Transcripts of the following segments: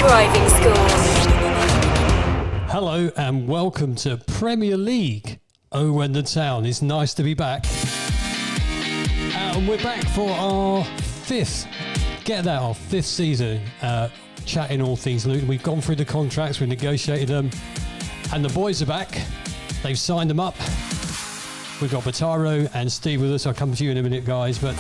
driving school. Hello and welcome to Premier League. Luton Town. It's nice to be back. And we're back for our fifth season, chatting all things Luton. We've gone through the contracts, we've negotiated them, and the boys are back. They've signed them up. We've got Bataro and Steve with us. I'll come to you in a minute, guys. But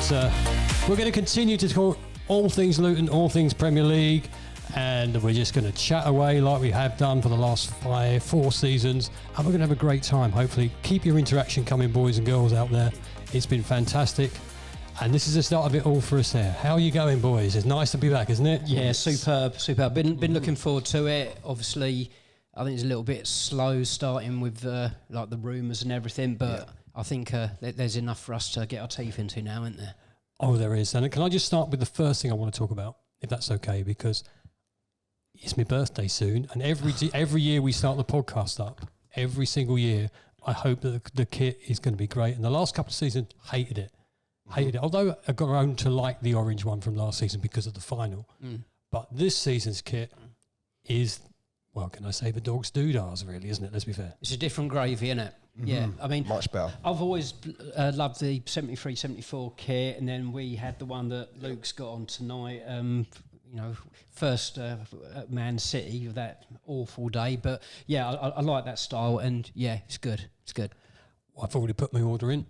we're going to continue to talk all things Luton, all things Premier League, and we're just going to chat away like we have done for the last 4 seasons, and we're going to have a great time. Hopefully, keep your interaction coming, boys and girls out there. It's been fantastic, and this is the start of it all for us there. How are you going, boys? It's nice to be back, isn't it? Yeah, superb. Been looking forward to it. Obviously, I think it's a little bit slow starting with like the rumours and everything, but I think there's enough for us to get our teeth into now, isn't there? Oh, there is. And can I just start with the first thing I want to talk about, if that's okay, because it's my birthday soon, and every year we start the podcast up, every single year, I hope that the kit is going to be great. And the last couple of seasons, hated it. Although I got around to like the orange one from last season because of the final. But this season's kit is, well, can I say the dog's doodahs, really, isn't it? Let's be fair. It's a different gravy, isn't it? Yeah, I mean, much better. I've always loved the 73-74 kit, and then we had the one that Luke's got on tonight. First Man City, that awful day. But yeah, I like that style, and yeah, it's good. It's good. Well, I've already put my order in,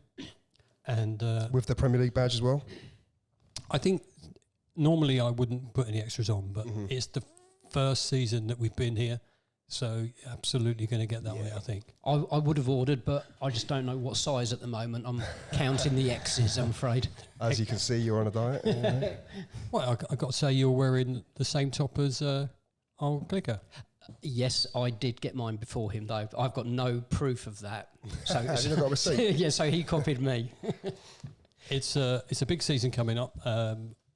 and with the Premier League badge as well. I think normally I wouldn't put any extras on, but it's the first season that we've been here. So absolutely going to get that way, I think. I would have ordered, but I just don't know what size at the moment. I'm counting the X's, I'm afraid. As you can see, you're on a diet. Yeah. Well, I've got to say you're wearing the same top as old Clicker. Yes, I did get mine before him, though. I've got no proof of that. So Have you not got a receipt? Yeah, so he copied me. It's a big season coming up.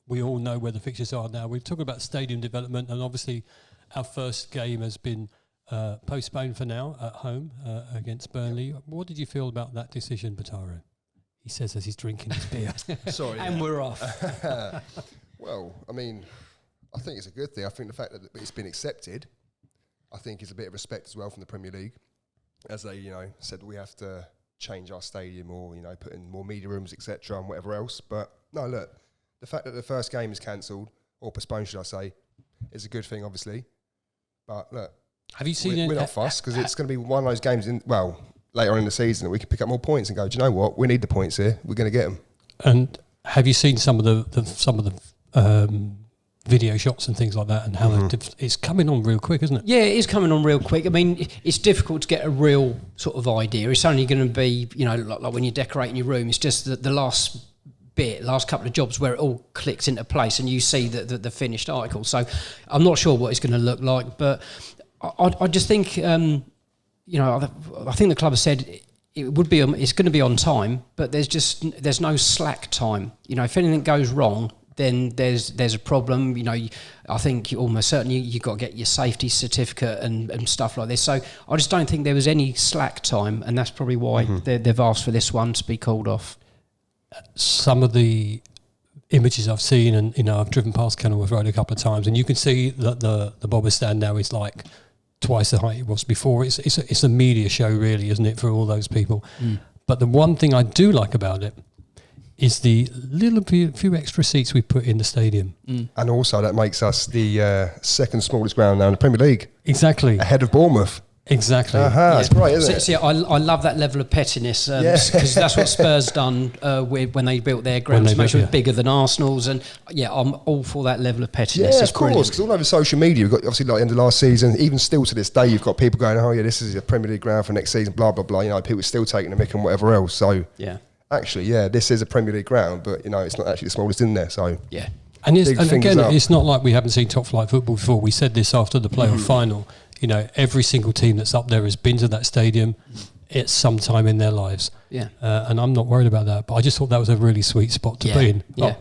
We all know where the fixtures are now. We're talking about stadium development, and obviously our first game has been postponed for now at home against Burnley. What did you feel about that decision, Bataro? He says as he's drinking his beer. Sorry. And we're off. Well, I mean, I think it's a good thing. I think the fact that it's been accepted, I think is a bit of respect as well from the Premier League, as they, said we have to change our stadium or, put in more media rooms, etc., and whatever else. But no, look, the fact that the first game is cancelled, or postponed, should I say, is a good thing, obviously. But look, have you seen we're not fussed because it's going to be one of those games later on in the season that we can pick up more points and go, do you know what? We need the points here. We're going to get them. And have you seen some of the video shots and things like that, and how it's coming on real quick, isn't it? Yeah, it is coming on real quick. I mean, it's difficult to get a real sort of idea. It's only going to be, like when you're decorating your room. It's just the last couple of jobs where it all clicks into place and you see the finished article. So I'm not sure what it's going to look like, but I just think, I think the club has said it's going to be on time, but there's no slack time. If anything goes wrong, then there's a problem. I think almost certainly you've got to get your safety certificate and stuff like this. So I just don't think there was any slack time, and that's probably why they've asked for this one to be called off. Some of the images I've seen, and I've driven past Kenilworth Road a couple of times, and you can see that the bobber stand now is like twice the height it was before. It's a media show, really, isn't it, for all those people? But the one thing I do like about it is the little few extra seats we put in the stadium. And also that makes us the second smallest ground now in the Premier League. Exactly. Ahead of Bournemouth. Exactly. That's great, isn't it? See, I love that level of pettiness because that's what Spurs done when they built their ground to make sure it's bigger than Arsenal's. And yeah, I'm all for that level of pettiness. Yeah, of course, because all over social media, we've got obviously like the end of last season, even still to this day, you've got people going, oh yeah, this is a Premier League ground for next season, blah, blah, blah. People still taking the mick and whatever else. So yeah, actually, this is a Premier League ground, but it's not actually the smallest in there. So yeah. And again, it's not like we haven't seen top flight football before. We said this after the playoff final. Every single team that's up there has been to that stadium at some time in their lives. Yeah. And I'm not worried about that. But I just thought that was a really sweet spot to be in. Yeah.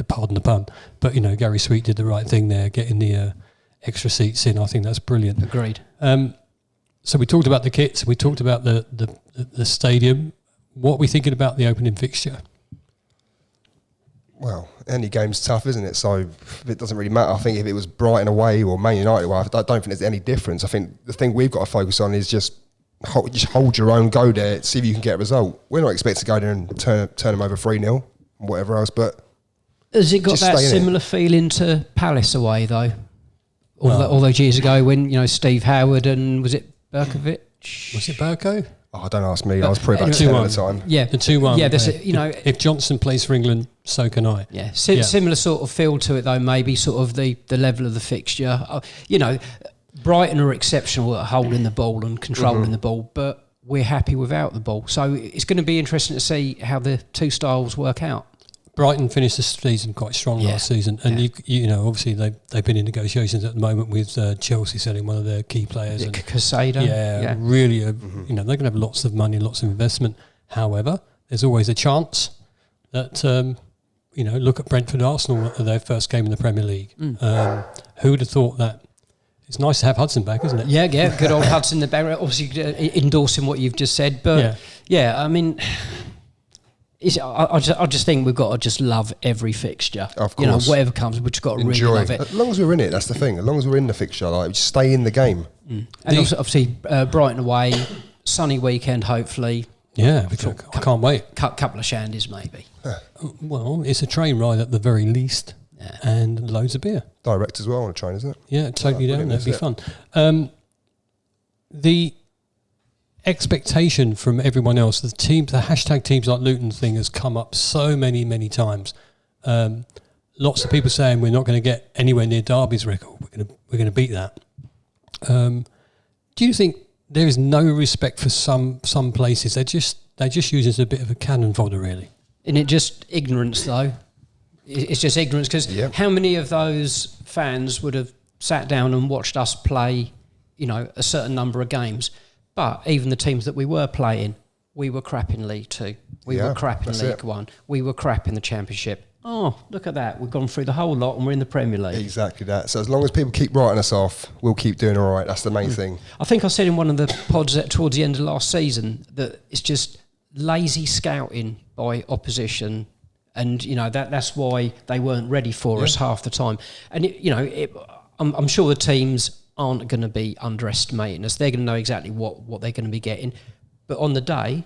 Pardon the pun. But, Gary Sweet did the right thing there, getting the extra seats in. I think that's brilliant. Agreed. So we talked about the kits. We talked about the stadium. What are we thinking about the opening fixture? Well, any game's tough, isn't it? So it doesn't really matter. I think if it was Brighton away or Man United away, I don't think there's any difference. I think the thing we've got to focus on is just hold your own, go there, see if you can get a result. We're not expected to go there and turn them over 3-0 and whatever else, but has it got that similar feeling to Palace away though? All those years ago when Steve Howard and was it Berkovic? Was it Berko? Oh, don't ask me. I was probably about 10 at the time. Yeah, the 2-1. Yeah, if Johnson plays for England, so can I. Yeah, similar sort of feel to it though. Maybe sort of the level of the fixture. Brighton are exceptional at holding the ball and controlling the ball, but we're happy without the ball. So it's going to be interesting to see how the two styles work out. Brighton finished the season quite strong last season, and obviously they've been in negotiations at the moment with Chelsea selling one of their key players. And Casado. Really, they're going to have lots of money, lots of investment. However, there's always a chance that look at Brentford, Arsenal, their first game in the Premier League. Who would have thought that? It's nice to have Hudson back, isn't it? Yeah, good old Hudson the back. Obviously, endorsing what you've just said, but I mean. I just think we've got to just love every fixture. Of course. Whatever comes, we've just got to really love it. As long as we're in it, that's the thing. As long as we're in the fixture, we just stay in the game. And obviously, Brighton away, sunny weekend, hopefully. Yeah, I can't wait. Couple of shandies, maybe. Well, it's a train ride at the very least, and loads of beer. Direct as well on a train, isn't it? Yeah, totally down. That'd be fun. The expectation from everyone else, the hashtag teams like Luton thing has come up so many times. Lots of people saying we're not going to get anywhere near Derby's record. We're going to beat that. Do you think there is no respect for some places? They just use it as a bit of a cannon fodder, really. Isn't it just ignorance, though? It's just ignorance because how many of those fans would have sat down and watched us play, a certain number of games? But even the teams that we were playing, we were crap in League 2. We were crap in League 1. We were crap in the Championship. Oh, look at that. We've gone through the whole lot and we're in the Premier League. Exactly that. So as long as people keep writing us off, we'll keep doing all right. That's the main thing. I think I said in one of the pods towards the end of last season that it's just lazy scouting by opposition. And, that's why they weren't ready for us half the time. And, I'm sure the teams aren't going to be underestimating us. They're going to know exactly what they're going to be getting. But on the day,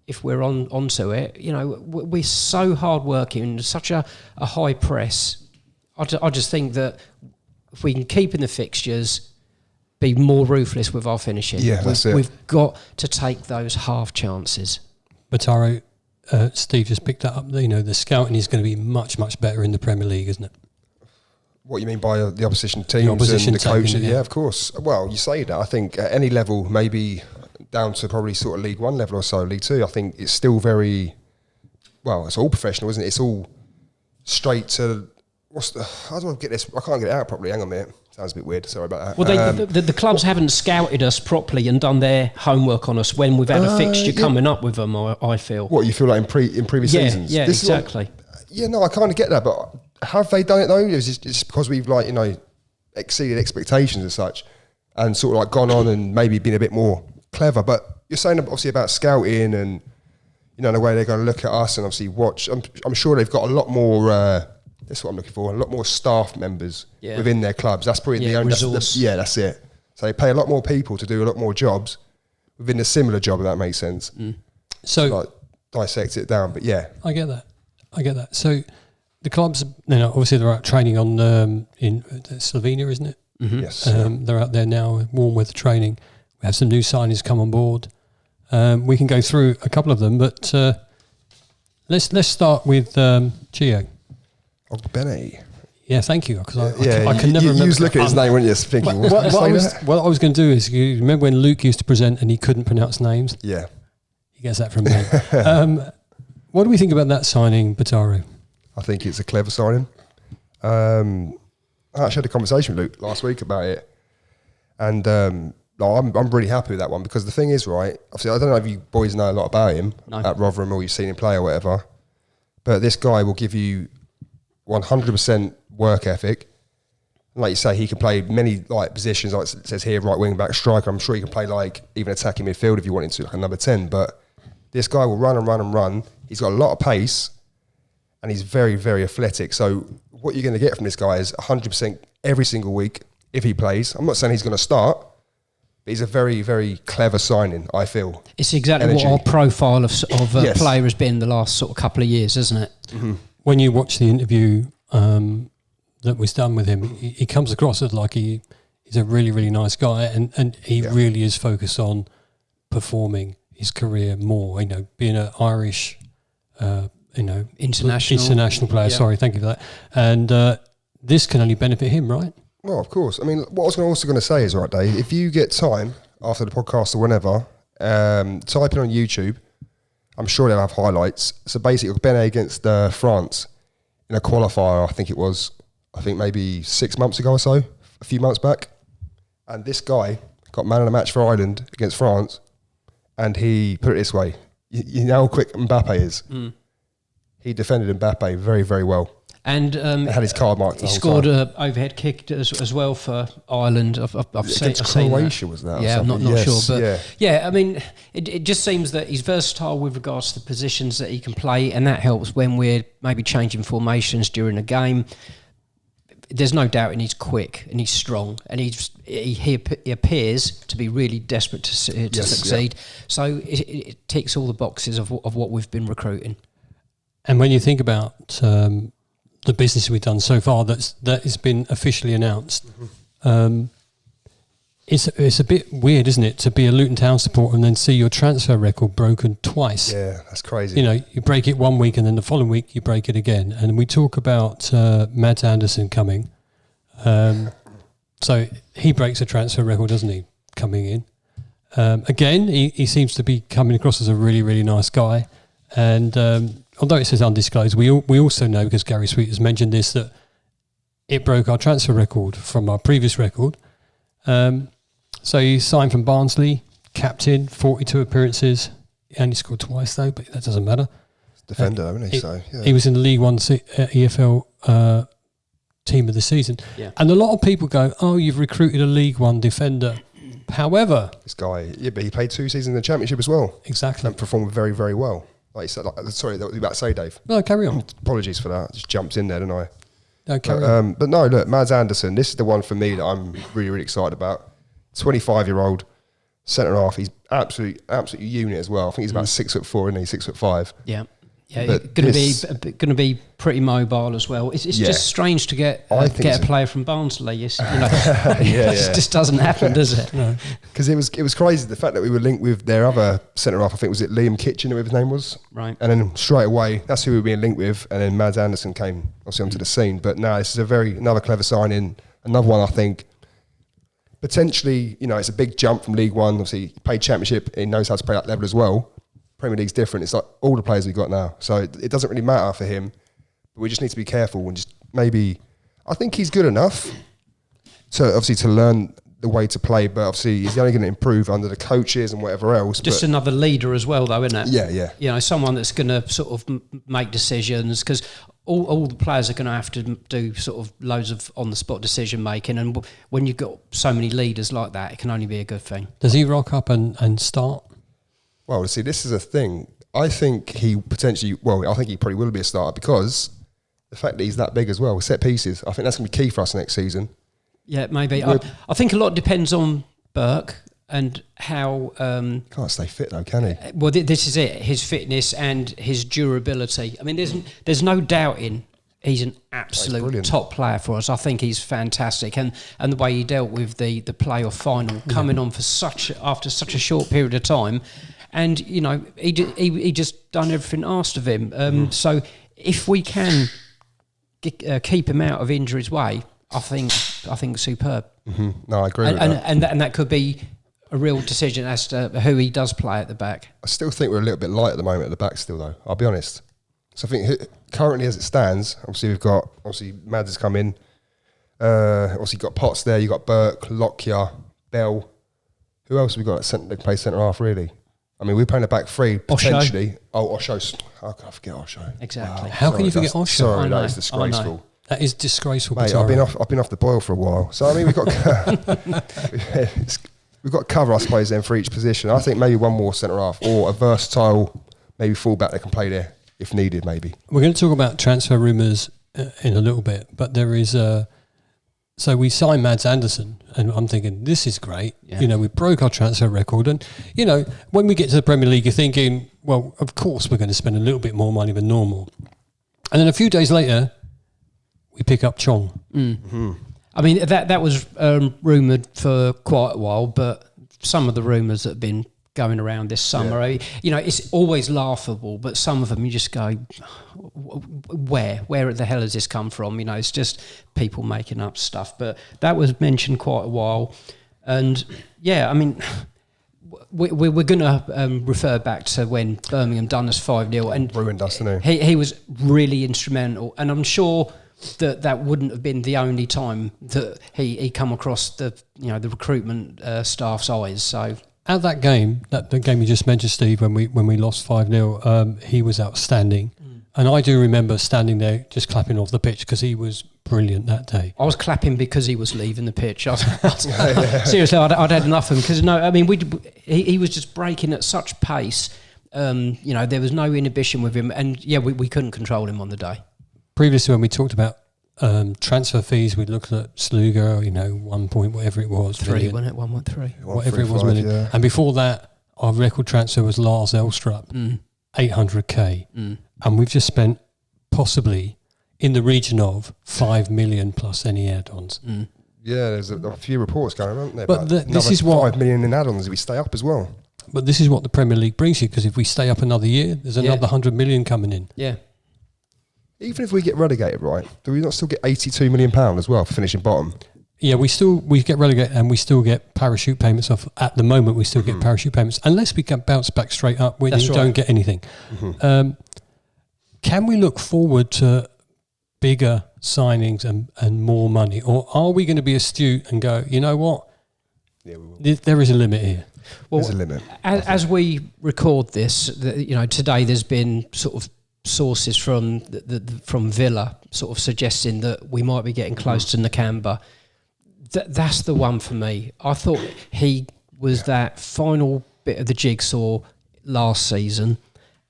if we're onto it, we're so hardworking, such a high press. I just think that if we can keep in the fixtures, be more ruthless with our finishing. Yeah, that's it. We've got to take those half chances. Bataro, Steve just picked that up. The scouting is going to be much better in the Premier League, isn't it? What you mean by the opposition teams and the coaches? Yeah, of course. Well, you say that. I think at any level, maybe down to probably sort of League 1 level or so, League 2, I think it's still very, it's all professional, isn't it? It's all straight to, how do I get this? I can't get it out properly. Hang on a minute. Sounds a bit weird. Sorry about that. Well, the clubs haven't scouted us properly and done their homework on us when we've had a fixture coming up with them, I feel. What, you feel like in previous seasons? Yeah, this exactly. I kind of get that, but have they done it though? It's just because we've exceeded expectations and such and sort of like gone on and maybe been a bit more clever. But you're saying obviously about scouting and, the way they're going to look at us and obviously watch. I'm sure they've got a lot more, that's what I'm looking for, a lot more staff members within their clubs. That's probably the only resource. That's it. So they pay a lot more people to do a lot more jobs within a similar job, if that makes sense. So dissect it down, but I get that. So the clubs, obviously they're out training on in Slovenia, isn't it? Mm-hmm. Yes. They're out there now, warm weather training. We have some new signings come on board. We can go through a couple of them, but let's start with Chio. Benny. Yeah, thank you. Because I can never remember. You was looking at his name, weren't you? Thinking, what I was going to do is, you remember when Luke used to present and he couldn't pronounce names? Yeah. He gets that from me. What do we think about that signing, Bataru? I think it's a clever signing. I actually had a conversation with Luke last week about it. And I'm really happy with that one because the thing is, right, obviously I don't know if you boys know a lot about him at Rotherham or you've seen him play or whatever, but this guy will give you 100% work ethic. And like you say, he can play many positions, like it says here, right wing back, striker. I'm sure he can play even attacking midfield if you wanted to, like a number 10. But this guy will run and run and run. He's got a lot of pace, and he's very, very athletic. So what you're going to get from this guy is 100% every single week if he plays. I'm not saying he's going to start, but he's a very, very clever signing, I feel. It's exactly Energy. what our profile of Yes. player has been the last sort of couple of years, isn't it? When you watch the interview that was done with him, he comes across as like he's a really, really nice guy, and he really is focused on performing his career more, being an Irish, international player. Yeah. Sorry, thank you for that. And this can only benefit him, right? Well, of course. I mean, what I was also going to say is, right, Dave, if you get time after the podcast or whenever, type in on YouTube. I'm sure they'll have highlights. So basically, Benet against France in a qualifier, I think maybe 6 months ago or so, a few months back. And this guy got man of the match for Ireland against France. And he put it this way. You know how quick Mbappe is? He defended Mbappe very, very well. And Had his card marked. he scored an overhead kick as well for Ireland. I've seen Croatia that. was that? Yeah, I'm not sure, but yeah. I mean, it just seems that he's versatile with regards to the positions that he can play, and that helps when we're maybe changing formations during a game. There's no doubt, and he's quick and he's strong, and he appears to be really desperate to succeed. So it ticks all the boxes of what we've been recruiting. And when you think about the business we've done so far, that has been officially announced, it's a bit weird, isn't it, to be a Luton Town supporter and then see your transfer record broken twice. Yeah, that's crazy. You break it one week and then the following week you break it again. And we talk about Mads Andersen coming. So he breaks a transfer record, doesn't he, coming in? Again, he seems to be coming across as a really, really nice guy. And although it says undisclosed, we also know, because Gary Sweet has mentioned this, that it broke our transfer record from our previous record. So he signed from Barnsley, captain, 42 appearances. He only scored twice though, but that doesn't matter. Defender, isn't he? So yeah. He was in the League One EFL team of the season. Yeah. And a lot of people go, "Oh, you've recruited a League One defender." However, This guy, but he played 2 seasons in the Championship as well exactly. and performed very, very well. Like you said, sorry, that was about to say, Dave. No, carry on. Apologies for that. Just jumped in there, didn't I? No, carry on. But no, look, Mads Andersen, this is the one for me that I'm really, really excited about. 25-year-old centre half. He's absolutely unit as well. I think he's about 6'4", isn't he? 6'5". Yeah. Yeah, But going to be pretty mobile as well. It's just strange to get a player from Barnsley. It just doesn't happen, does it? No. Because it was crazy, the fact that we were linked with their other centre half. I think was it Liam Kitchen, whoever his name was. Right. And then straight away, that's who we were being linked with. And then Mads Andersen came obviously onto the scene. But now this is another clever signing. Another one, I think. Potentially, it's a big jump from League One. Obviously, he played Championship. He knows how to play that level as well. Premier League's different. It's like all the players we've got now. So it doesn't really matter for him. But we just need to be careful and just maybe... I think he's good enough to learn the way to play. But obviously, he's only going to improve under the coaches and whatever else. Just another leader as well, though, isn't it? Yeah. Someone that's going to sort of make decisions, because all the players are going to have to do sort of loads of on-the-spot decision-making. And when you've got so many leaders like that, it can only be a good thing. Does he rock up and start? Well, see, this is a thing. I think he probably will be a starter because the fact that he's that big as well, set pieces, I think that's going to be key for us next season. Yeah, maybe. I think a lot depends on Burke and how... Can't stay fit though, can he? Well, this is it, his fitness and his durability. I mean, there's no doubting he's an absolute top player for us. I think he's fantastic. And the way he dealt with the playoff final, coming on after such a short period of time... And, he just done everything asked of him. So if we can keep him out of injury's way, I think superb. Mm-hmm. No, I agree with that. And that could be a real decision as to who he does play at the back. I still think we're a little bit light at the moment at the back still, though. I'll be honest. So I think currently as it stands, obviously we've got, Mads has come in. Obviously you've got Potts there, you've got Burke, Lockyer, Bell. Who else have we got that play centre half, really? I mean, we're playing a back three, potentially. Osho. Osho. How can I forget Osho? Exactly. How can you forget Osho? Sorry, that is disgraceful. That is disgraceful. Mate, I've been off the boil for a while. So, I mean, we've got to cover, I suppose, then for each position. I think maybe one more centre half or a versatile, maybe full back that can play there. if needed, maybe. We're going to talk about transfer rumours in a little bit, but there is so we signed Mads Andersen, and I'm thinking, this is great. Yeah. You know, we broke our transfer record. And, you know, when we get to the Premier League, you're thinking, well, of course we're going to spend a little bit more money than normal. And then a few days later, we pick up Chong. I mean, that was rumoured for quite a while, but some of the rumours that have been going around this summer, you know, it's always laughable, but some of them you just go, where the hell has this come from? You know, it's just people making up stuff. But that was mentioned quite a while. And yeah, I mean, we're going to refer back to when Birmingham done us 5-0 and ruined us, didn't he? He was really instrumental. And I'm sure that wouldn't have been the only time that he come across the recruitment staff's eyes. So at that game, the game you just mentioned, Steve, when we lost 5-0, he was outstanding. And I do remember standing there just clapping off the pitch because he was brilliant that day. I was clapping because he was leaving the pitch. Seriously, I'd had enough of him because he was just breaking at such pace. You know, there was no inhibition with him, and yeah, we couldn't control him on the day. Previously, when we talked about transfer fees, we looked at Sluga, you know, 1 point, whatever it was. 3, wasn't it? 1.3. Whatever it was. Million. Yeah. And before that, our record transfer was Lars Elstrup, 800k. And we've just spent possibly in the region of 5 million plus any add-ons. Yeah, there's a few reports going around there. But this is what 5 million in add-ons if we stay up as well. But this is what the Premier League brings you, because if we stay up another year, there's another 100 million coming in. Yeah. Even if we get relegated, right, do we not still get £82 million as well for finishing bottom? Yeah, we get relegated and we still get parachute payments off. At the moment, we still get parachute payments. Unless we can bounce back straight up, we don't get anything. Can we look forward to bigger signings and more money? Or are we going to be astute and go, you know what? Yeah, we will. There is a limit here. Well, there's a limit. As we record this, you know, today there's been sort of sources from from Villa sort of suggesting that we might be getting close to Nakamba. That's the one for me. I thought he was that final bit of the jigsaw last season,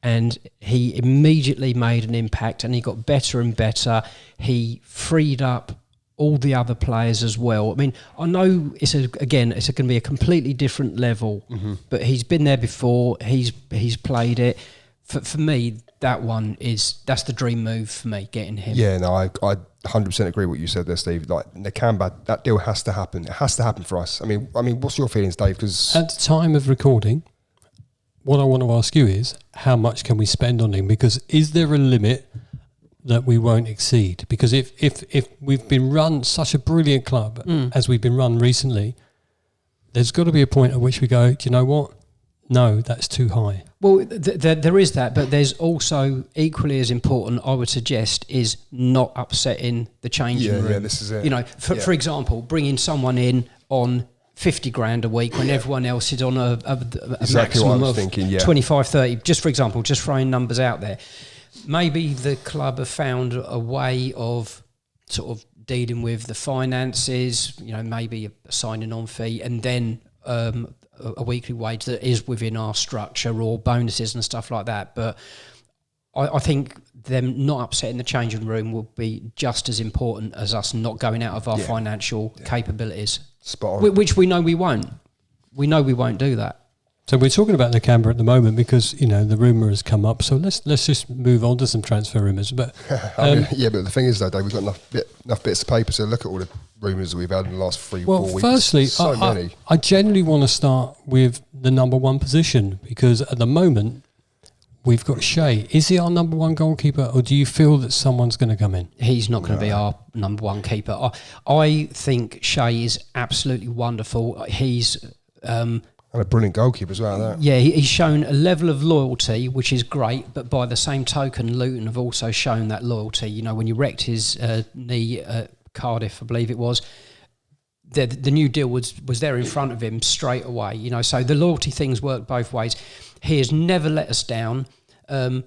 and he immediately made an impact, and he got better and better. He freed up all the other players as well. I mean, I know it's going to be a completely different level, but he's been there before. He's played it. For me, that's the dream move for me, getting him. Yeah, no, I 100% agree with what you said there, Steve. Like Nakamba, that deal has to happen. It has to happen for us. I mean, what's your feelings, Dave? Because at the time of recording, what I want to ask you is, how much can we spend on him? Because is there a limit that we won't exceed? Because if we've been run such a brilliant club as we've been run recently, there's got to be a point at which we go, do you know what? No, that's too high. Well, there is that, but there's also equally as important, I would suggest, is not upsetting the changing room. Yeah, this is it. You know, for example, bringing someone in on 50 grand a week when everyone else is on a exactly maximum of thinking, 25, 30. Just for example, just throwing numbers out there. Maybe the club have found a way of sort of dealing with the finances, you know, maybe a signing on fee, and then a weekly wage that is within our structure, or bonuses and stuff like that. But I think them not upsetting the changing room will be just as important as us not going out of our financial capabilities. Spot on. Which we know we won't. We know we won't do that. So we're talking about Nakamba at the moment because, you know, the rumour has come up. So let's just move on to some transfer rumours. But but the thing is, though, Dave, we've got enough bits of paper to look at all the rumours that we've had in the last 4 weeks. Well, firstly, I generally want to start with the number one position, because at the moment we've got Shea. Is he our number one goalkeeper, or do you feel that someone's going to come in? He's not going to be our number one keeper. I think Shea is absolutely wonderful. He's and a brilliant goalkeeper as well. Yeah, he's shown a level of loyalty, which is great. But by the same token, Luton have also shown that loyalty. You know, when you wrecked his knee at Cardiff, I believe it was, the new deal was there in front of him straight away. You know, so the loyalty things work both ways. He has never let us down. I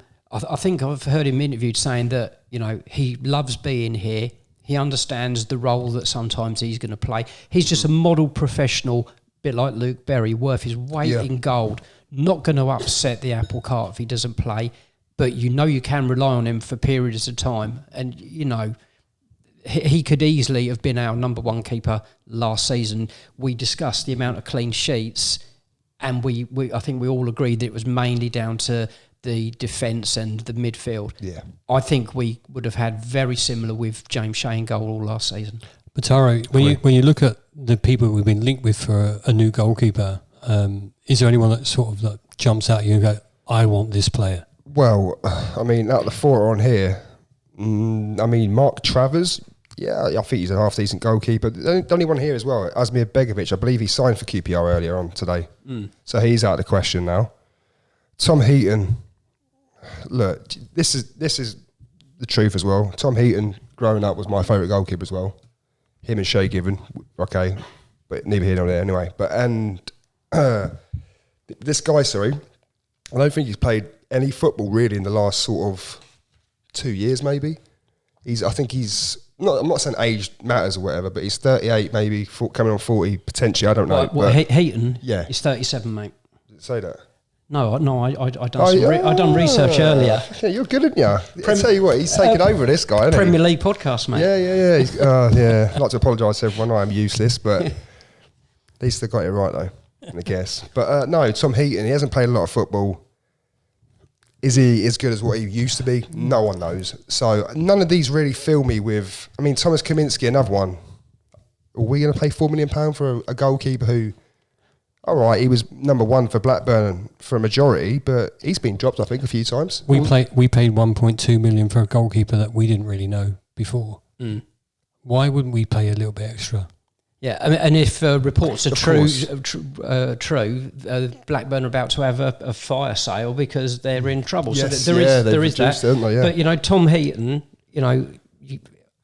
think I've heard him interviewed saying that, you know, he loves being here. He understands the role that sometimes he's going to play. He's just a model professional, bit like Luke Berry, worth his weight in gold. Not going to upset the apple cart if he doesn't play. but you can rely on him for periods of time. And, he could easily have been our number one keeper last season. We discussed the amount of clean sheets, and I think we all agreed that it was mainly down to the defence and the midfield. Yeah. I think we would have had very similar with James Shea in goal all last season. But Taro, when you look at the people we've been linked with for a new goalkeeper, is there anyone that sort of like jumps out at you and go, I want this player? Well, I mean, out of the four on here, Mark Travers, yeah, I think he's a half-decent goalkeeper. The only one here as well, Asmir Begovic, I believe he signed for QPR earlier on today. So he's out of the question now. Tom Heaton, look, this is the truth as well. Tom Heaton, growing up, was my favourite goalkeeper as well. Him and Shay Given, okay, but neither here nor there anyway. This guy, I don't think he's played any football really in the last sort of 2 years maybe. I'm not saying age matters or whatever, but he's 38 maybe, coming on 40 potentially, I don't know. Heaton? Yeah. He's 37, mate. Did it say that? No, I done research earlier. Yeah, you're good, aren't you? I tell you what, he's taken over this guy, isn't Premier League podcast, mate. Yeah. I'd like to apologise to everyone. I am useless, but at least they got it right though, I guess. But no, Tom Heaton, he hasn't played a lot of football. Is he as good as what he used to be? No one knows. So none of these really fill me with. I mean, Thomas Kaminski, another one. Are we going to pay £4 million for a goalkeeper who? All right, he was number one for Blackburn for a majority, but he's been dropped, I think, a few times. We paid 1.2 million for a goalkeeper that we didn't really know before. Why wouldn't we pay a little bit extra? Yeah, and if reports are true, Blackburn are about to have a fire sale because they're in trouble. Yes, so there is that. But Tom Heaton,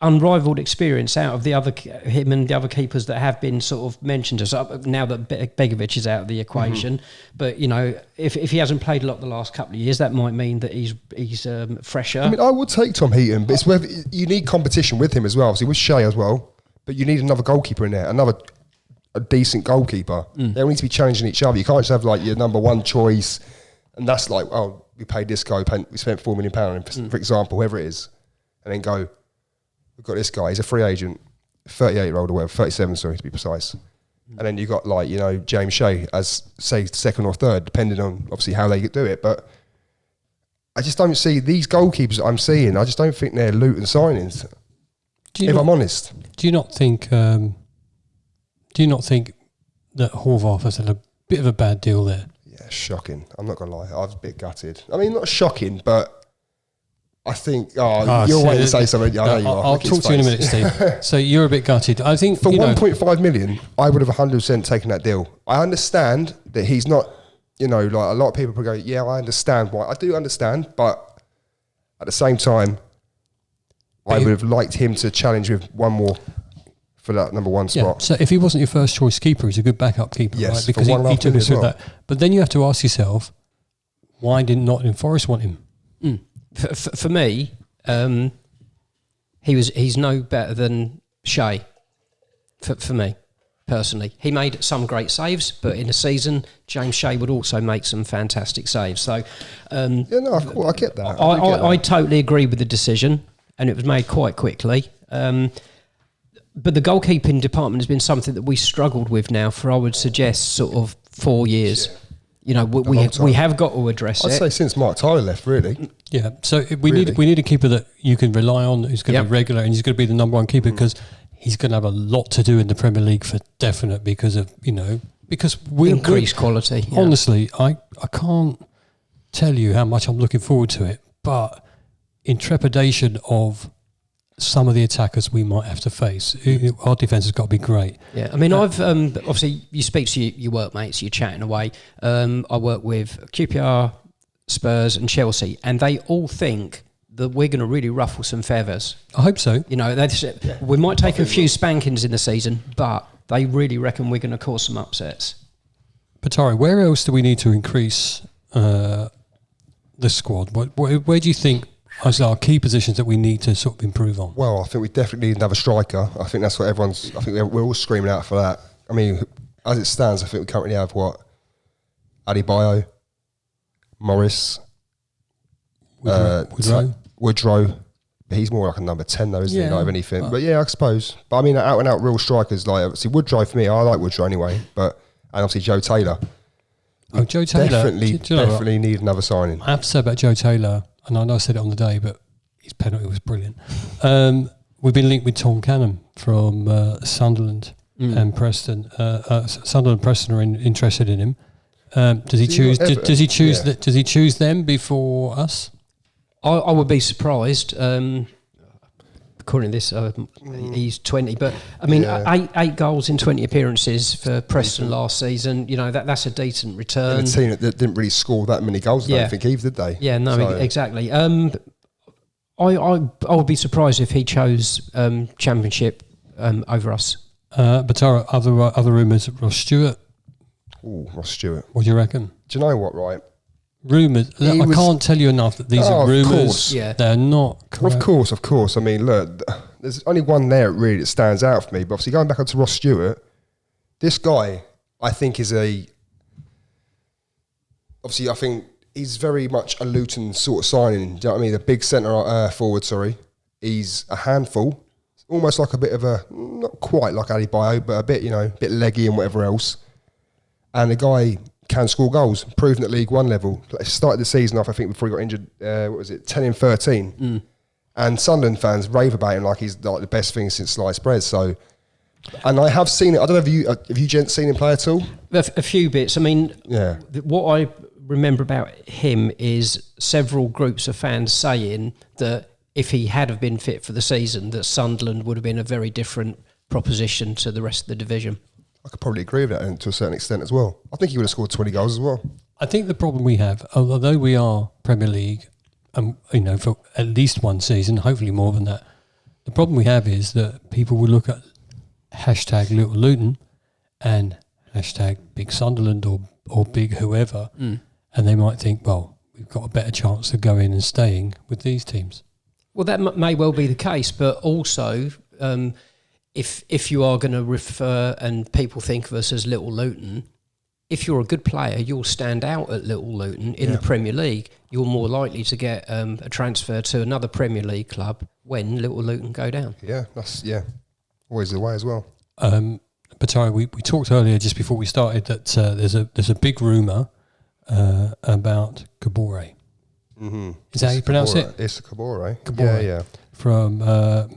unrivaled experience out of him and the other keepers that have been sort of mentioned as now that Begovic is out of the equation. But if he hasn't played a lot the last couple of years, that might mean that he's fresher. I mean, I would take Tom Heaton, but it's whether you need competition with him as well. Obviously with Shea as well, but you need another goalkeeper in there, a decent goalkeeper. They all need to be challenging each other. You can't just have like your number one choice, and that's like, oh, we paid this guy, we spent £4 million, for example, whoever it is, and then go, we've got this guy, he's a free agent, 38-year-old or whatever, 37, sorry, to be precise. And then you've got like, James Shea as, say, second or third, depending on obviously how they do it. But I just don't see these goalkeepers that I'm seeing, I just don't think they're Luton signings, I'm honest. Do you not think that Horvath has had a bit of a bad deal there? Yeah, shocking. I'm not going to lie. I was a bit gutted. I mean, not shocking, but I think, you're waiting to say something. I know you are. I'll talk to you in a minute, Steve. So you're a bit gutted. I think for 1.5 million, I would have 100% taken that deal. I understand that he's not, like a lot of people go, yeah, I understand why. I do understand, but at the same time, I would have liked him to challenge with one more for that number one spot. So if he wasn't your first choice keeper, he's a good backup keeper, yes, right? Because he took us through that. But then you have to ask yourself, why did Nottingham Forest want him? For me, he's no better than Shea. For me, personally, he made some great saves, but in a season, James Shea would also make some fantastic saves. So, I get that. I totally agree with the decision, and it was made quite quickly. But the goalkeeping department has been something that we struggled with now for, I would suggest, sort of 4 years. We have got to address I'd say since Mark Tyler left, really. Yeah, so we need a keeper that you can rely on, who's going to be regular, and he's going to be the number one keeper because he's going to have a lot to do in the Premier League for definite because of because increased quality. Yeah. Honestly, I can't tell you how much I'm looking forward to it, but in trepidation of some of the attackers we might have to face, our defence has got to be great. Yeah, I mean, I've obviously you speak to your workmates, you're chatting away. I work with QPR, Spurs, and Chelsea, and they all think that we're going to really ruffle some feathers. I hope so. We might take a few spankings in the season, but they really reckon we're going to cause some upsets. Patari, where else do we need to increase the squad? Where do you think as our key positions that we need to sort of improve on? Well, I think we definitely need another striker. I think that's what I think we're all screaming out for that. I mean, as it stands, I think we currently have Adebayo, Morris. Woodrow. But he's more like a number 10 though, isn't he? Like, of anything. But But yeah, I suppose. But I mean, out and out real strikers, like obviously Woodrow for me, I like Woodrow anyway, and obviously Joe Taylor. Joe Taylor. Definitely need another signing. I have to say about Joe Taylor, and I know I said it on the day, but his penalty was brilliant. We've been linked with Tom Cannon from Sunderland and Preston. Sunderland and Preston are interested in him. Does he choose? Does he choose? Does he choose them before us? I would be surprised. According to this, he's 20, but I mean, 8 goals in 20 appearances for Preston last season. You know, that's a decent return. And a team that didn't really score that many goals, I don't think, either, did they? Yeah, no, exactly. I would be surprised if he chose Championship over us. But other rumours, Ross Stewart. Ooh, Ross Stewart. What do you reckon? Do you know what, right? Rumours. I can't tell you enough that these are rumours. Yeah. They're not correct. Of course. I mean, look, there's only one there really that stands out for me. But obviously, going back onto Ross Stewart, this guy, I think, I think he's very much a Luton sort of signing. Do you know what I mean? The big centre forward, He's a handful. Almost like a bit of not quite like Ali Bio, but a bit, a bit leggy and whatever else. And the guy can score goals, proven at League One level. Started the season off, I think, before he got injured, 10 in 13. And Sunderland fans rave about him like he's like the best thing since sliced bread. So, and I have seen it. I don't know if you gents seen him play at all? A few bits. I mean, what I remember about him is several groups of fans saying that if he had have been fit for the season, that Sunderland would have been a very different proposition to the rest of the division. I could probably agree with that to a certain extent as well. I think he would have scored 20 goals as well. I think the problem we have, although we are Premier League, for at least one season, hopefully more than that, the problem we have is that people will look at hashtag Little Luton and hashtag Big Sunderland or Big whoever, and they might think, well, we've got a better chance of going and staying with these teams. Well, that may well be the case, but also if you are going to refer and people think of us as Little Luton, if you're a good player, you'll stand out at Little Luton in the Premier League. You're more likely to get a transfer to another Premier League club when Little Luton go down. Yeah, that's always the way as well. But sorry, we talked earlier just before we started that there's a big rumour about Kabore. Mm-hmm. Is that how you pronounce it? It's Kabore. Yeah. From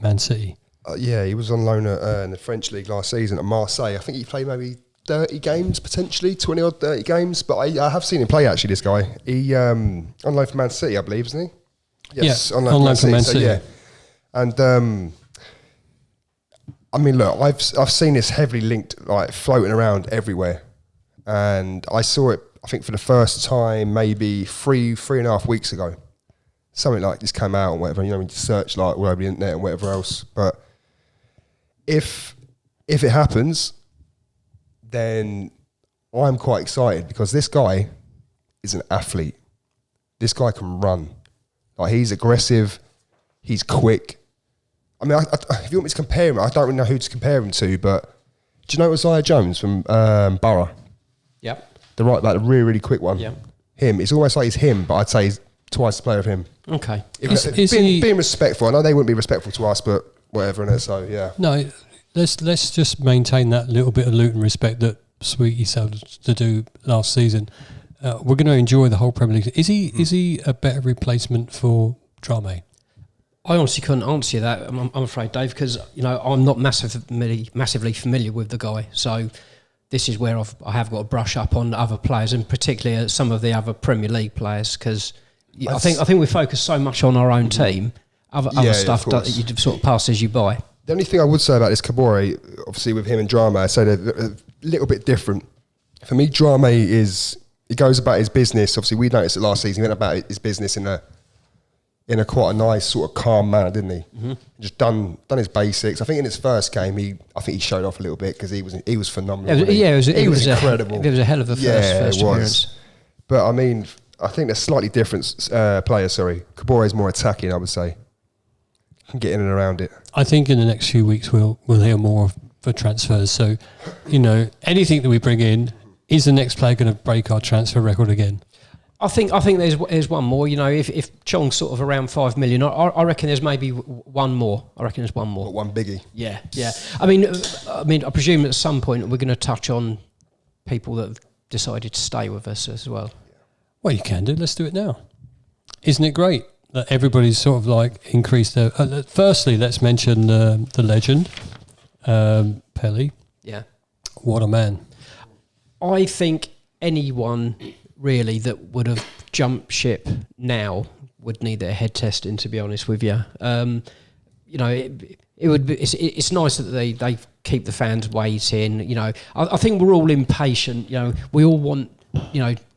Man City. He was on loan in the French league last season at Marseille. I think he played maybe 30 games, potentially 20 or 30 games. But I have seen him play actually. This guy, he on loan for Man City, I believe, isn't he? Yes, on loan for Man City. So, yeah, and I mean, look, I've seen this heavily linked, like floating around everywhere, and I saw it. I think for the first time, maybe three and a half weeks ago, something like this came out or whatever. You know, when you search like all over the internet and whatever else. But if it happens, then I'm quite excited because this guy is an athlete. This guy can run. Like, he's aggressive. He's quick. I mean, if you want me to compare him, I don't really know who to compare him to, but do you know Isaiah Jones from Borough? Yep. The right back, the really, really quick one. Yeah. Him. It's almost like he's him, but I'd say he's twice the player of him. Okay. Being respectful. I know they wouldn't be respectful to us, but whatever, innit? So, yeah. No, let's just maintain that little bit of Luton respect that Sweetie said to do last season. We're going to enjoy the whole Premier League. Is he a better replacement for Drame? I honestly couldn't answer you that, I'm afraid, Dave, because I'm not massively familiar with the guy. So this is where I have got to brush up on other players, and particularly some of the other Premier League players, because I think we focus so much on our own team. Other stuff that you sort of passes you by. The only thing I would say about this Kabore, obviously with him and Drame, I say they're a little bit different. For me, Drame he goes about his business. Obviously, we noticed it last season. He went about his business in a quite a nice sort of calm manner, didn't he? Mm-hmm. Just done his basics. I think in his first game, he showed off a little bit because he was phenomenal. He was incredible. It was a hell of a first appearance. But I mean, I think they're slightly different players. Sorry, Kabore is more attacking, I would say. Can get in and around it. I think in the next few weeks we'll hear more for transfers. So, anything that we bring in, is the next player going to break our transfer record again? I think there's one more. If Chong's sort of around 5 million, I reckon there's maybe one more. I reckon there's one more. But one biggie. Yeah. I mean, I presume at some point we're going to touch on people that have decided to stay with us as well. Well, you can do. Let's do it now. Isn't it great that everybody's sort of like increased their... firstly, let's mention the legend, Pelly. Yeah. What a man. I think anyone really that would have jumped ship now would need their head testing, to be honest with you. It would be. It's nice that they keep the fans waiting. I think we're all impatient. We all want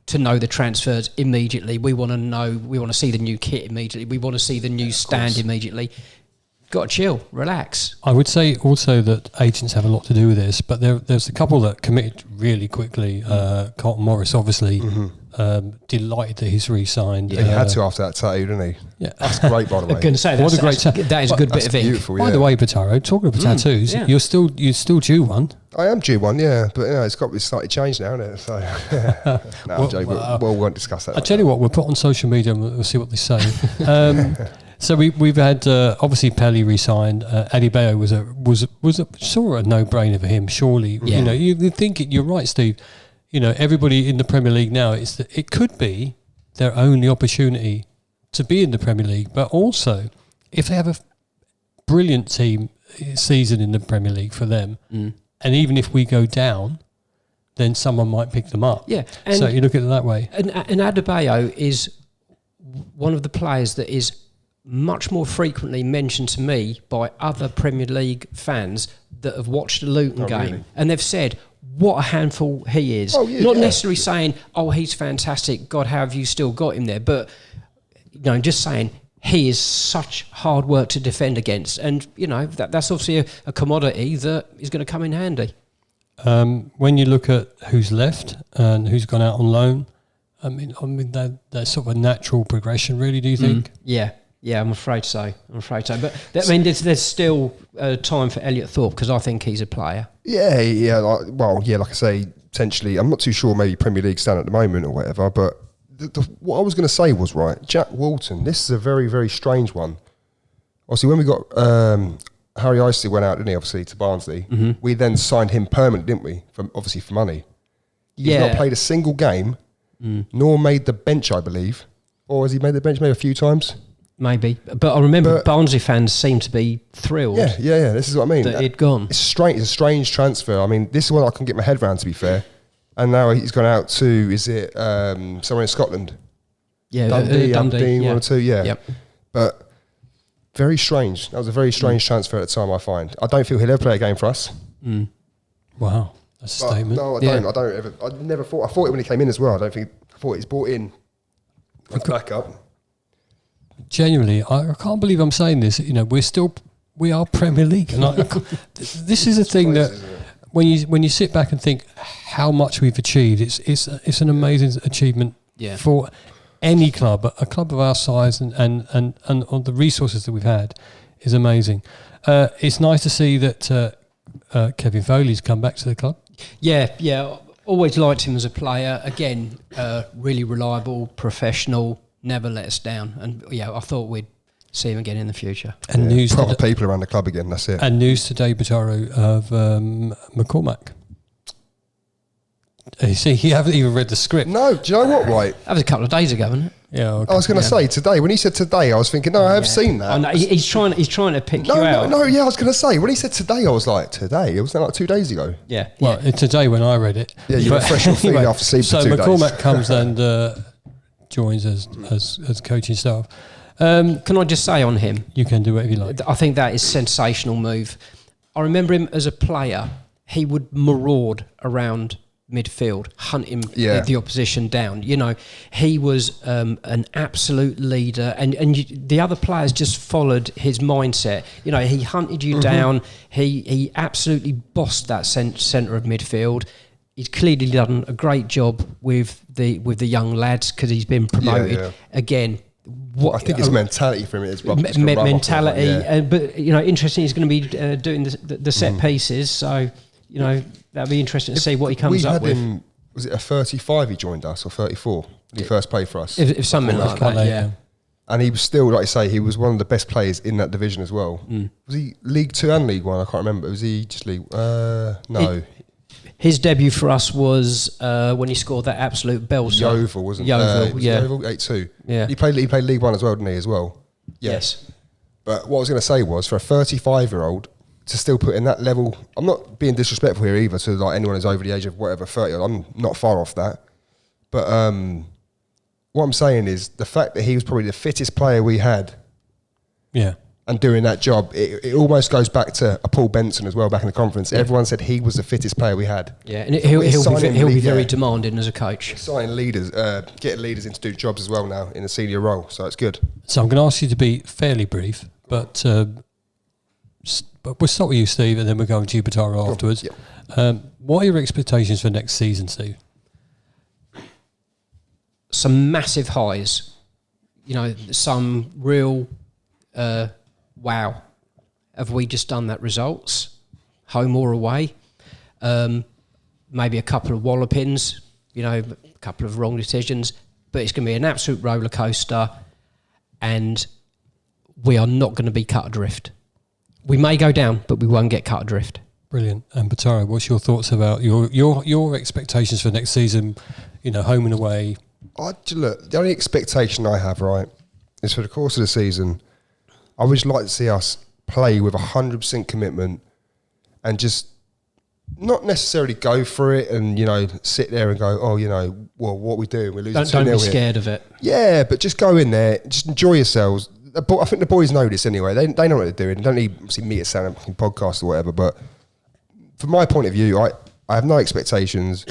to know the transfers immediately. We want to see the new kit immediately. We want to see the new stand immediately. Got to chill, relax. I would say also that agents have a lot to do with this, but there's a couple that committed really quickly. Carlton Morris, obviously, delighted that he's re-signed. Yeah, he had to after that tattoo, didn't he? Yeah, that's great, by the way. I'm going to say what a great that is a good bit of ink. Beautiful. By the way, Bataro, talking of tattoos, you're still due one. I am due one, yeah, but it's got to be slightly changed now, isn't it? So, no, Jay, we won't discuss that. I'll tell you what, we'll put on social media and we'll see what they say. So we've had obviously Pelly re-signed. Adebayo was a sort of a no-brainer for him. Surely, you think you're right, Steve. Everybody in the Premier League now, it could be their only opportunity to be in the Premier League. But also, if they have a brilliant season in the Premier League for them, and even if we go down, then someone might pick them up. Yeah. So you look at it that way. And Adebayo is one of the players that is much more frequently mentioned to me by other Premier League fans that have watched the Luton game. Really? And they've said, what a handful he is. Not necessarily saying, he's fantastic, God, how have you still got him there? But, just saying, he is such hard work to defend against. And, that's obviously a commodity that is going to come in handy. When you look at who's left and who's gone out on loan, I mean that's sort of a natural progression, really, do you think? Yeah, I'm afraid so. But there's still time for Elliot Thorpe because I think he's a player. Yeah. Like I say, potentially. I'm not too sure. Maybe Premier League stand at the moment or whatever. But what I was going to say was right. Jack Walton. This is a very, very strange one. Obviously, when we got Harry Isley went out, didn't he? Obviously to Barnsley. Mm-hmm. We then signed him permanent, didn't we? Obviously for money. He's not played a single game, nor made the bench, I believe. Or has he made the bench maybe a few times? Maybe, but I remember Barnsley fans seem to be thrilled. Yeah. This is what I mean. That he'd gone. It's strange. It's a strange transfer. I mean, this is one I can get my head around. To be fair, and now he's gone out to somewhere in Scotland? Yeah, Dundee, yeah. one or two. Yeah. Yep. But very strange. That was a very strange transfer at the time. I find. I don't feel he'll ever play a game for us. Wow, that's a statement. No, I don't. I don't ever. I never thought. I thought it when he came in as well. I thought he's brought in as backup. Genuinely, I can't believe I'm saying this. We are Premier League, and this is a thing that when you sit back and think how much we've achieved, it's an amazing achievement for any club. A club of our size and the resources that we've had is amazing. It's nice to see that Kevin Foley's come back to the club. Yeah. Always liked him as a player. Again, really reliable, professional. Never let us down, and I thought we'd see him again in the future. And news proper people around the club again. That's it. And news today, Bataro, of McCormack. You see, you haven't even read the script. No, do you know what? Right, that was a couple of days ago, wasn't it? Yeah, okay. I was going to say today. When he said today, I was thinking, no, I have seen that. Oh, no, he's trying to pick you out. No, I was going to say when he said today, I was like, today? It was like 2 days ago. Yeah. Well, today when I read it. Yeah, you were fresh on feed after sleep for 2 days. So McCormack comes and joins as coaching staff. Can I just say on him? You can do whatever you like. I think that is a sensational move. I remember him as a player. He would maraud around midfield, hunting the opposition down. He was an absolute leader, and the other players just followed his mindset. He hunted you down. He absolutely bossed that centre of midfield. He's clearly done a great job with the young lads because he's been promoted again. I think his mentality for him is mentality. But interesting. He's going to be doing the set pieces. So that'd be interesting to see what he comes up with. Was it a 35 he joined us or 34? when he first played for us. If something like that, yeah. And he was still, like I say, he was one of the best players in that division as well. Was he League 2 and League 1? I can't remember. Was he just League... no. His debut for us was when he scored that absolute belter. Yeovil, wasn't it? Yeovil, yeah. Yeovil, 8-2. Yeah. He played League 1 as well, didn't he, as well? Yeah. Yes. But what I was going to say was, for a 35-year-old to still put in that level... I'm not being disrespectful here either to like anyone who's over the age of whatever, 30. I'm not far off that. But what I'm saying is the fact that he was probably the fittest player we had. Yeah. And doing that job, it almost goes back to a Paul Benson as well back in the conference. Yeah. Everyone said he was the fittest player we had. Yeah, and he'll be very demanding as a coach. Signing leaders, getting leaders in to do jobs as well now in a senior role, so it's good. So I'm going to ask you to be fairly brief, but we'll start with you, Steve, and then we'll go on to Batara afterwards. Yeah. What are your expectations for next season, Steve? Some massive highs. You know, some real... wow, have we just done that results, home or away? Maybe a couple of wallopings, you know, a couple of wrong decisions, but it's going to be an absolute roller coaster, and we are not going to be cut adrift. We may go down, but we won't get cut adrift. Brilliant. And Batara, what's your thoughts about your expectations for next season, you know, home and away? Look, the only expectation I have, right, is for the course of the season, I would just like to see us play with 100% commitment and just not necessarily go for it and, you know, sit there and go, oh, you know, well, what we do? We're losing 2-0 Don't be scared of it. Yeah, but just go in there, just enjoy yourselves. I think the boys know this anyway. They know what they're doing. They don't need to see me at sound podcast or whatever. But from my point of view, I have no expectations.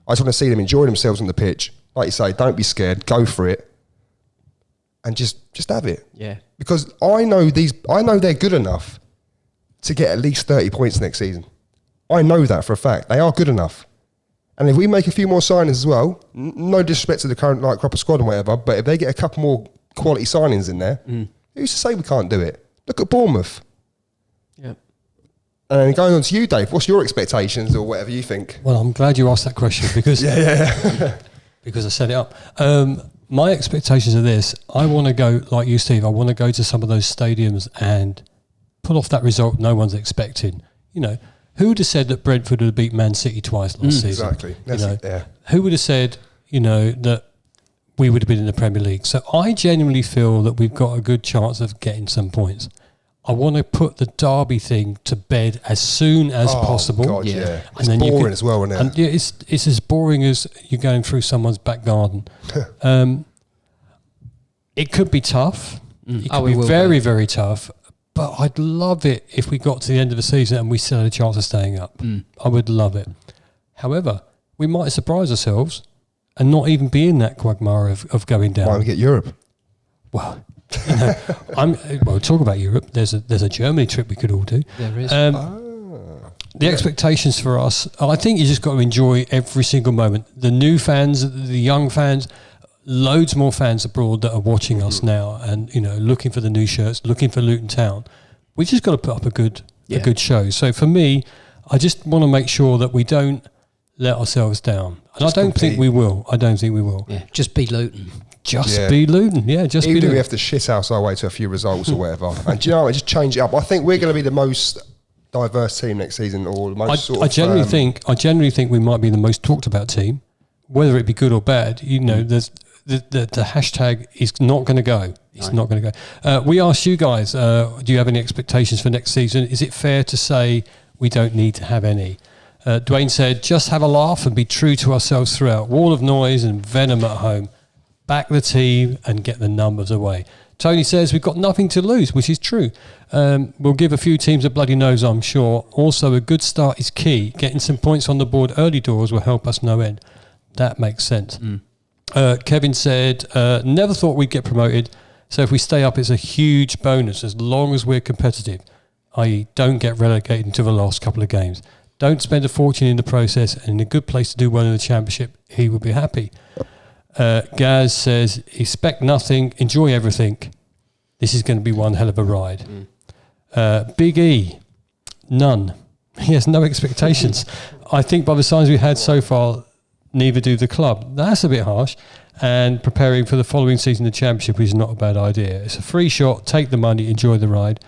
I just want to see them enjoy themselves on the pitch. Like you say, don't be scared. Go for it. And just have it. Yeah. Because I know they're good enough to get at least 30 points next season. I know that for a fact. They are good enough. And if we make a few more signings as well, no disrespect to the current like crop of squad and whatever, but if they get a couple more quality signings in there, who's to say we can't do it? Look at Bournemouth. Yeah. And going on to you, Dave, what's your expectations or whatever you think? Well, I'm glad you asked that question because because I set it up. My expectations are this. I want to go, like you, Steve, I want to go to some of those stadiums and pull off that result no one's expecting. You know, who would have said that Brentford would have beat Man City twice last season? Exactly. Who would have said, you know, that we would have been in the Premier League? So I genuinely feel that we've got a good chance of getting some points. I want to put the Derby thing to bed as soon as possible. God, yeah. And it's boring as well, isn't it? And yeah, it's as boring as you're going through someone's back garden. It could be tough. It could be very, very tough. But I'd love it if we got to the end of the season and we still had a chance of staying up. I would love it. However, we might surprise ourselves and not even be in that quagmire of going down. Why don't we get Europe? Well... You know, we'll talk about Europe. There's a Germany trip we could all do. There is. The expectations for us, I think you just got to enjoy every single moment. The new fans, the young fans, loads more fans abroad that are watching us now and, you know, looking for the new shirts, looking for Luton Town. We just got to put up a good show. So for me, I just want to make sure that we don't let ourselves down. And just I don't think we will. Yeah, just be Luton. Be Luton, just even be Luton. We have to shit house our way to a few results or whatever. And do you know what, just change it up. I think we're going to be the most diverse team next season, or the most I generally think we might be the most talked about team, whether it be good or bad. You know, there's the hashtag is not going to go. It's not going to go. We asked you guys, do you have any expectations for next season? Is it fair to say we don't need to have any? Dwayne said, just have a laugh and be true to ourselves throughout. Wall of noise and venom at home. Back the team and get the numbers away. Tony says we've got nothing to lose, which is true. We'll give a few teams a bloody nose, I'm sure. Also, a good start is key. Getting some points on the board early doors will help us no end. That makes sense. Kevin said, never thought we'd get promoted. So if we stay up, it's a huge bonus as long as we're competitive, i.e. don't get relegated into the last couple of games. Don't spend a fortune in the process and in a good place to do well in the championship, he will be happy. Gaz says, expect nothing, enjoy everything. This is going to be one hell of a ride. Big E, none. He has no expectations. I think by the signs we've had so far, neither do the club. That's a bit harsh. And preparing for the following season, the Championship is not a bad idea. It's a free shot, take the money, enjoy the ride.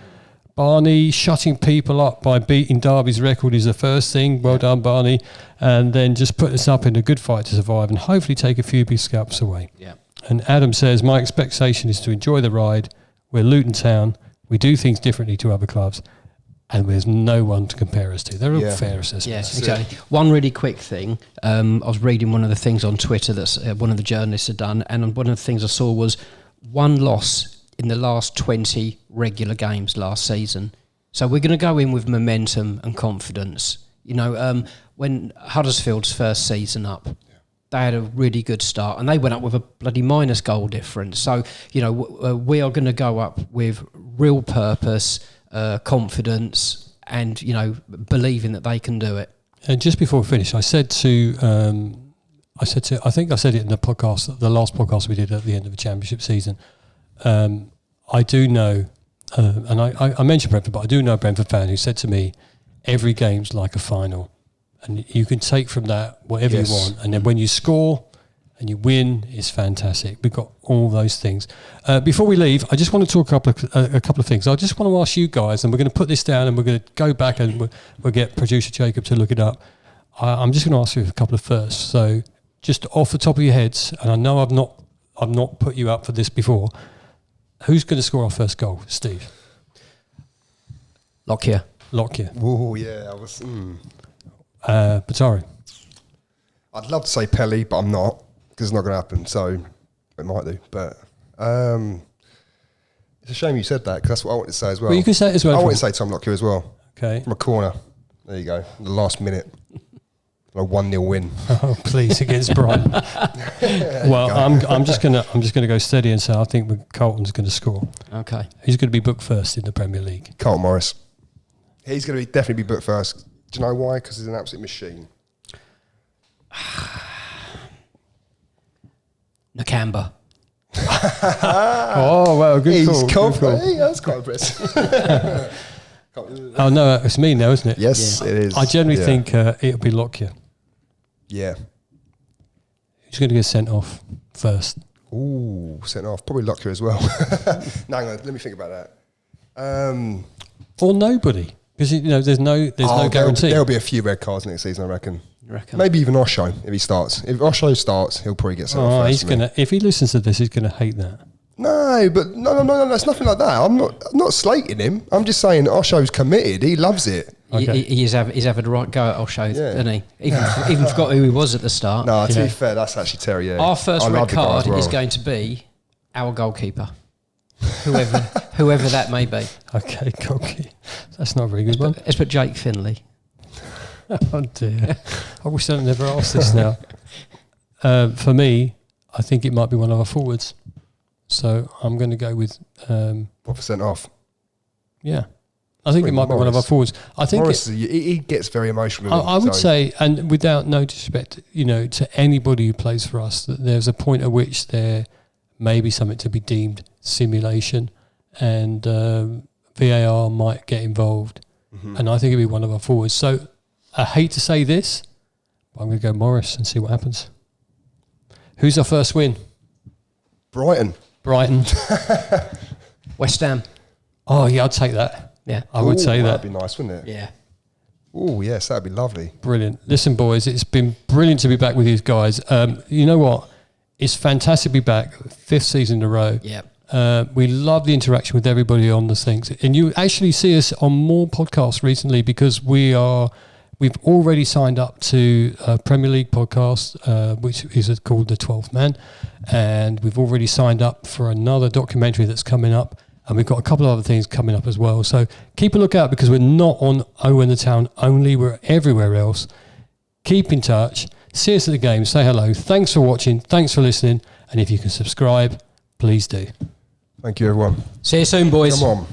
Barney, shutting people up by beating Derby's record is the first thing. Well done, Barney. And then just put us up in a good fight to survive and hopefully take a few big scalps away. Yeah. And Adam says, my expectation is to enjoy the ride. We're Luton Town. We do things differently to other clubs. And there's no one to compare us to. They're all fair assessments. Yes, exactly. One really quick thing. I was reading one of the things on Twitter that one of the journalists had done, and one of the things I saw was one loss in the last 20 regular games last season. So we're going to go in with momentum and confidence. You know, when Huddersfield's first season up, they had a really good start, and they went up with a bloody minus goal difference. So, you know, we are going to go up with real purpose, confidence, and, you know, believing that they can do it. And just before we finish, I think I said it in the podcast, the last podcast we did at the end of the Championship season. I do know, and I mentioned Brentford, but I do know a Brentford fan who said to me, every game's like a final. And you can take from that whatever you want. And then when you score and you win, it's fantastic. We've got all those things. Before we leave, I just want to talk a couple of things. I just want to ask you guys, and we're going to put this down and we're going to go back and we'll get producer Jacob to look it up. I'm just going to ask you a couple of firsts. So just off the top of your heads, and I know I've not put you up for this before, who's going to score our first goal? Steve? Lockyer. Oh, yeah. I was... Batari? I'd love to say Pelly, but I'm not, because it's not going to happen, so it might do. But it's a shame you said that, because that's what I wanted to say as well. Well, you can say it as well. I want to say Tom Lockyer as well. Okay. From a corner. There you go. The last minute. A 1-0 win. Oh, please, against Brighton. Well, I'm just gonna go steady and say I think Carlton's going to score. Okay. Who's going to be booked first in the Premier League? Carlton Morris. He's going to definitely be booked first. Do you know why? Because he's an absolute machine. Nakamba. Oh, well, good call. He's confident. Good call. Hey, that's quite impressive. Oh, no, it's me now, isn't it? Yes, it is. I generally think it'll be Lockyer. Yeah. Who's going to get sent off first? Ooh, sent off. Probably Lockyer as well. No, hang on, let me think about that. Or nobody. Because, you know, there's no guarantee. There'll be a few red cards next season, I reckon. Maybe even Osho, if he starts. If Osho starts, he'll probably get sent off first. He's gonna. If he listens to this, he's going to hate that. No, but no, it's nothing like that. I'm not slating him. I'm just saying Osho's committed. He loves it. Okay. He's having a right go at Osho, isn't he? Even forgot who he was at the start. No, to be fair, that's actually Terry. Yeah. Our first red card is going to be our goalkeeper, whoever that may be. Okay, goalkeeper. That's not a very good one. Let's put Jake Finley. Oh dear! I wish I'd never asked this now. For me, I think it might be one of our forwards. So I'm going to go with... what percent off? Yeah. I think it might be one of our forwards. I think Morris, he gets very emotional. I would say, and without no disrespect, you know, to anybody who plays for us, that there's a point at which there may be something to be deemed simulation, and VAR might get involved. Mm-hmm. And I think it'll be one of our forwards. So I hate to say this, but I'm going to go Morris and see what happens. Who's our first win? Brighton. West Ham. Oh, yeah, I'd take that. Yeah. I would say that. That'd be nice, wouldn't it? Yeah. Oh, yes, that'd be lovely. Brilliant. Listen, boys, it's been brilliant to be back with you guys. You know what? It's fantastic to be back, 5th season in a row. Yeah. We love the interaction with everybody on the things. And you actually see us on more podcasts recently because we've already signed up to a Premier League podcast, which is called The 12th Man. And we've already signed up for another documentary that's coming up. And we've got a couple of other things coming up as well. So keep a lookout because we're not on in the Town only. We're everywhere else. Keep in touch. See us at the game. Say hello. Thanks for watching. Thanks for listening. And if you can subscribe, please do. Thank you, everyone. See you soon, boys. Come on.